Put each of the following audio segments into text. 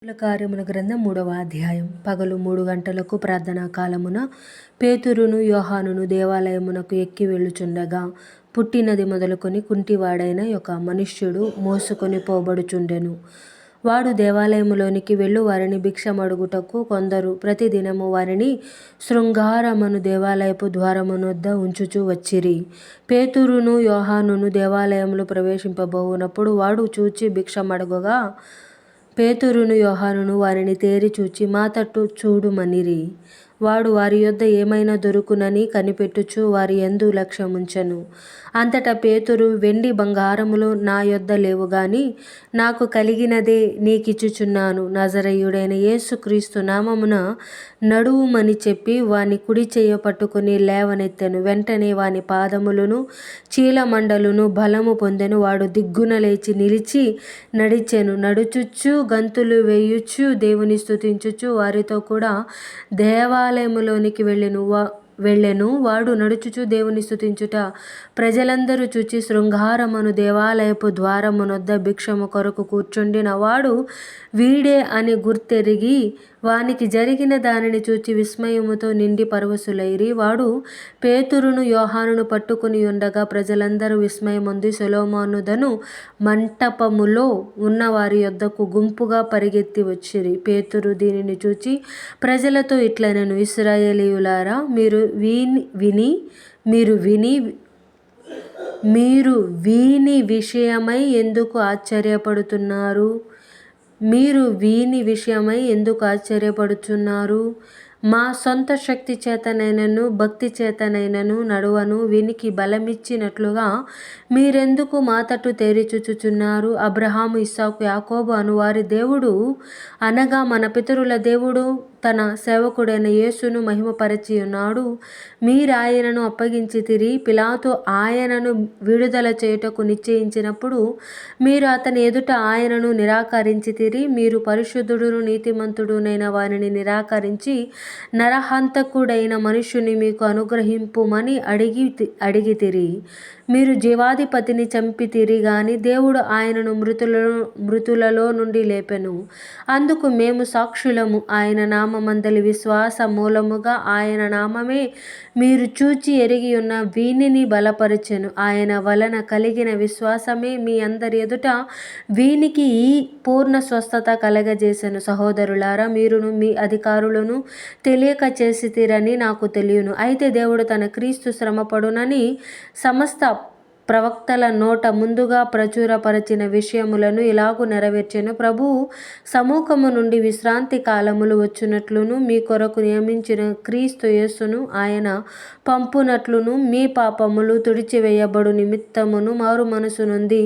అపోస్తలుల కార్యముల గ్రంథం 3వ అధ్యాయం. పగలు 3 గంటలకు ప్రార్థనా కాలమున పేతురును యోహానును దేవాలయమునకు ఎక్కి వెళ్ళుచుండగా పుట్టినది మొదలుకొని కుంటివాడైన ఒక మనుష్యుడు మోసుకొని పోబడుచుండెను. వాడు దేవాలయములోనికి వెళ్ళు వారిని భిక్షమడుగుటకు కొందరు ప్రతిదినము వారిని శృంగారమను దేవాలయపు ద్వారమునొద్ద ఉంచుచూ వచ్చిరి. పేతురును యోహానును దేవాలయములో ప్రవేశింపబోవునప్పుడు వాడు చూచి భిక్షమడగగా పేతురును యోహానును వారిని తేరి చూచి మా తట్టు చూడుమనిరి. వాడు వారి యొద్ద ఏమైనా దొరుకునని కనిపెట్టుచు వారి యందు లక్ష్యముంచెను. అంతటా పేతురు, వెండి బంగారములు నా యొద్ద లేవు గాని నాకు కలిగినదే నీకిచ్చుచున్నాను. నజరేయుడైన యేసు క్రీస్తు నామమున నడువుమని చెప్పి వాని కుడి చెయ్య పట్టుకుని లేవనెత్తెను. వెంటనే వాని పాదములను చీలమండలును బలము పొందెను. వాడు దిగ్గున లేచి నిలిచి నడిచెను. నడుచుచు గంతులు వేయుచు దేవుని స్తుతించుచు వారితో కూడా దేవాలయములోనికి వెళ్ళెను. వాడు నడుచుచు దేవుని స్తుతించుట ప్రజలందరూ చూచి శృంగారమను దేవాలయపు ద్వారమునొద్ద భిక్షము కొరకు కూర్చుండిన వాడు వీడే అని గుర్తెరిగి వానికి జరిగిన దానిని చూచి విస్మయముతో నిండి పరవశులైరి. వాడు పేతురును యోహానును పట్టుకుని ఉండగా ప్రజలందరూ విస్మయమొంది సొలొమోనుదను మంటపములో ఉన్న వారి యొద్దకు గుంపుగా పరిగెత్తి వచ్చిరి. పేతురు దీనిని చూచి ప్రజలతో ఇట్లనెను, ఇశ్రాయేలీయులారా, మీరు వీని విషయమై ఎందుకు ఆశ్చర్యపడుచున్నారు? మా సొంత శక్తి చేతనైనను భక్తి చేతనైనను నడువను వీనికి బలమిచ్చినట్లుగా మీరెందుకు మా తట్టు తేరిచూచుచున్నారు? అబ్రహాము, ఇస్సాకు, యాకోబు అనువారి దేవుడు అనగా మన పితరుల దేవుడు తన సేవకుడైన యేసును మహిమపరచి ఉన్నాడు. మీరాయనను అప్పగించితిరి. పిలాతు ఆయనను విడుదల చేయుటకు నిశ్చయించినప్పుడు మీరు అతని ఎదుట ఆయనను నిరాకరించితిరి. మీరు పరిశుద్ధుడును నీతిమంతుడునైన వానిని నిరాకరించి నరహంతకుడైన మనుష్యుని మీకు అనుగ్రహింపుమని అడిగితిరి. మీరు జీవాధిపతిని చంపితిరి గాని దేవుడు ఆయనను మృతులలో నుండి లేపెను. అందుకు మేము సాక్షులము. ఆయన నామమందలి విశ్వాస మూలముగా ఆయన నామమే మీరు చూచి ఎరిగి ఉన్న వీనిని బలపరచెను. ఆయన వలన కలిగిన విశ్వాసమే మీ అందరి ఎదుట వీనికి ఈ పూర్ణ స్వస్థత కలగజేసెను. సహోదరులారా, మీరును మీ అధికారులను తెలియక చేసితిరని నాకు తెలియను. అయితే దేవుడు తన క్రీస్తు శ్రమపడునని సమస్త ప్రవక్తల నోట ముందుగా ప్రచురపరచిన విషయములను ఇలాగు నెరవేర్చెను. ప్రభువు సముఖము నుండి విశ్రాంతి కాలములు వచ్చునట్లును మీ కొరకు నియమించిన క్రీస్తు యేసును ఆయన పంపునట్లును మీ పాపములు తుడిచివేయబడు నిమిత్తమును మారు మనసు నొంది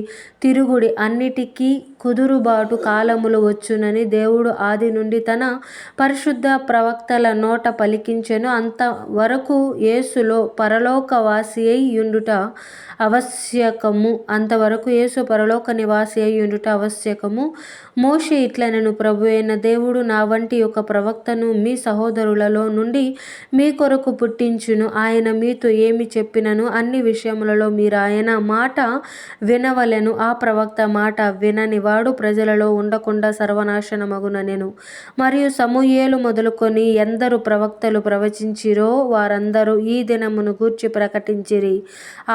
తిరుగుడి. అన్నిటికీ కుదురుబాటు కాలములు వచ్చునని దేవుడు ఆది నుండి తన పరిశుద్ధ ప్రవక్తల నోట పలికించెను. అంతవరకు యేసు పరలోక నివాసి అయి ఉండుట ఆవశ్యకము. మోషే ఇట్లనెను, ప్రభువైన దేవుడు నా వంటి ఒక ప్రవక్తను మీ సహోదరులలో నుండి మీ కొరకు పుట్టించును. ఆయన మీతో ఏమి చెప్పినను అన్ని విషయములలో మీరు ఆయన మాట వినవలెను. ఆ ప్రవక్త మాట వినని వాడు ప్రజలలో ఉండకుండా సర్వనాశనమగునెను. మరియు సమూయేలు మొదలుకొని ఎందరు ప్రవక్తలు ప్రవచించిరో వారందరూ ఈ దినమును గూర్చి ప్రకటించిరి.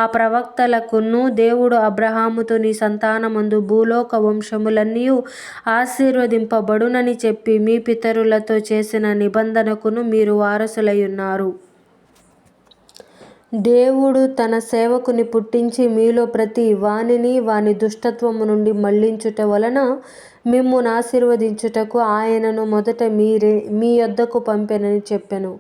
ఆ ప్రవక్తలకును దేవుడు అబ్రహాముతో నీ సంతానమందు భూలోక వంశములన్నీయు ఆశీర్వదింపబడునని చెప్పి మీ పితరులతో చేసిన నిబంధనకును మీరు వారసులయ్యున్నారు. దేవుడు తన సేవకుని పుట్టించి మీలో ప్రతి వానిని వాని దుష్టత్వము నుండి మళ్లించుట వలన మిమ్మును ఆశీర్వదించుటకు ఆయనను మొదట మీ యొద్దకు పంపెనని చెప్పెను.